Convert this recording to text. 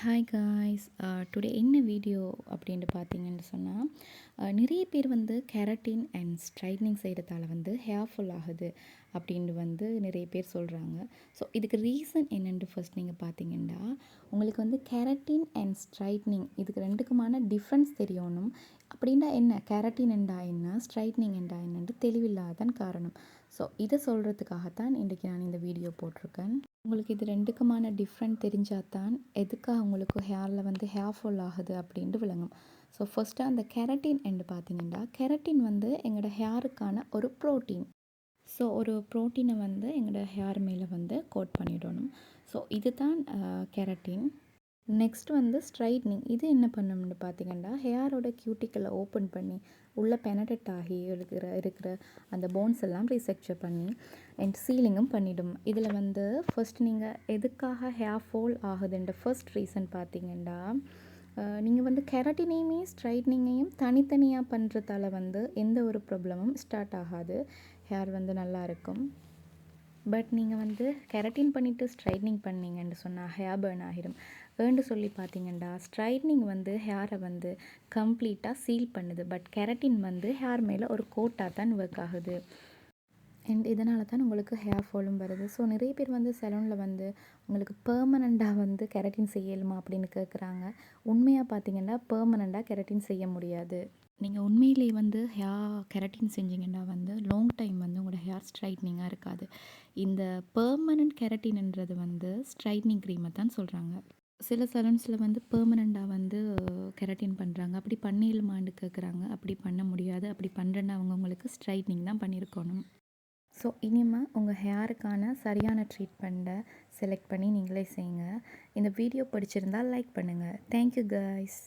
Hi guys. Today என்ன video அப்படின்ட்டு பார்த்தீங்கன்னு சொன்னால், நிறைய பேர் வந்து கெரட்டின் அண்ட் ஸ்ட்ரைட்னிங் செய்கிறதால வந்து ஹேர் ஃபால் ஆகுது அப்படின்ட்டு வந்து நிறைய பேர் சொல்கிறாங்க. ஸோ இதுக்கு ரீசன் என்னென்று ஃபர்ஸ்ட் நீங்கள் பார்த்தீங்கன்னா, உங்களுக்கு வந்து கெரட்டின் அண்ட் ஸ்ட்ரைட்னிங் இதுக்கு ரெண்டுக்குமான டிஃப்ரென்ஸ் தெரியணும். அப்படின்னா என்ன, கெரட்டின் என்றா என்ன, ஸ்ட்ரைட்னிங் என்றா என்னென்று தெளிவில்லாதான் காரணம். ஸோ இதை சொல்கிறதுக்காகத்தான் இன்றைக்கி நான் இந்த வீடியோ போட்டிருக்கேன். உங்களுக்கு இது ரெண்டுக்குமான டிஃப்ரெண்ட் தெரிஞ்சால் தான் எதுக்காக உங்களுக்கு ஹேரில் வந்து ஹேர் ஃபால் ஆகுது அப்படின்ட்டு விளங்கும். ஸோ ஃபஸ்ட்டு அந்த கெரட்டின் என்று பார்த்தீங்கன்னா, கெரட்டின் வந்து எங்களோட ஹேருக்கான ஒரு ப்ரோட்டீன். ஸோ ஒரு ப்ரோட்டீனை வந்து எங்களோட ஹேர் மேலே வந்து கோட் பண்ணிடணும். ஸோ இதுதான் கெரட்டின். நெக்ஸ்ட் வந்து ஸ்ட்ரைட்னிங். இது என்ன பண்ணும்னு பார்த்தீங்கன்னா, ஹேரோட கியூட்டிக்கலை ஓப்பன் பண்ணி உள்ளே பெனட்ரேட் ஆகி இருக்கிற அந்த போன்ஸ் எல்லாம் ரீஸ்ட்ரக்சர் பண்ணி அண்ட் சீலிங்கும் பண்ணிடும். இதில் வந்து ஃபர்ஸ்ட் நீங்கள் எதுக்காக ஹேர் ஃபால் ஆகுதுன்ற ஃபர்ஸ்ட் ரீசன் பார்த்தீங்கன்னா, நீங்கள் வந்து கெரட்டினையுமே ஸ்ட்ரைட்னிங்கையும் தனித்தனியாக பண்ணுறதால வந்து எந்த ஒரு ப்ராப்ளமும் ஸ்டார்ட் ஆகாது. ஹேர் வந்து நல்லா இருக்கும். பட் நீங்கள் வந்து கெரட்டின் பண்ணிவிட்டு ஸ்ட்ரைட்னிங் பண்ணிங்கன்னு சொன்னால் ஹேர் பர்ன் ஆகிடும். ஏன்னு சொல்லி பார்த்தீங்கன்னா, ஸ்ட்ரைட்னிங் வந்து ஹேரை வந்து கம்ப்ளீட்டாக சீல் பண்ணுது. பட் கெரட்டின் வந்து ஹேர் மேலே ஒரு கோட்டாக தான் ஒர்க் ஆகுது. அண்ட் இதனால தான் உங்களுக்கு ஹேர் ஃபாலும் வருது. ஸோ நிறைய பேர் வந்து சலூனில் வந்து உங்களுக்கு பெர்மனண்ட்டாக வந்து கெரட்டின் செய்யலுமா அப்படின்னு கேட்குறாங்க. உண்மையாக பார்த்தீங்கன்னா பெர்மனண்ட்டாக கெரட்டின் செய்ய முடியாது. நீங்கள் உண்மையிலேயே வந்து ஹேர் கெரட்டின் செஞ்சிங்கன்னா வந்து லாங் டைம் வந்து உங்களோட ஹேர் ஸ்ட்ரைட்னிங்காக இருக்காது. இந்த பெர்மனண்ட் கெரட்டின்ன்றது வந்து ஸ்ட்ரைட்னிங் க்ரீமை தான் சொல்கிறாங்க. சில சலூன்ஸில் வந்து பெர்மனண்ட்டாக வந்து கெரட்டின் பண்ணுறாங்க. அப்படி பண்ணிடலுமான்னு கேட்குறாங்க. அப்படி பண்ண முடியாது. அப்படி பண்ணுறேன்னா உங்களுக்கு ஸ்ட்ரைட்னிங் தான் பண்ணியிருக்கணும். ஸோ இனிமேல் உங்கள் ஹேருக்கான சரியான ட்ரீட்மெண்ட்டை செலக்ட் பண்ணி நீங்களே செய்யுங்க. இந்த வீடியோ பிடிச்சிருந்தால் லைக் பண்ணுங்கள். Thank you guys.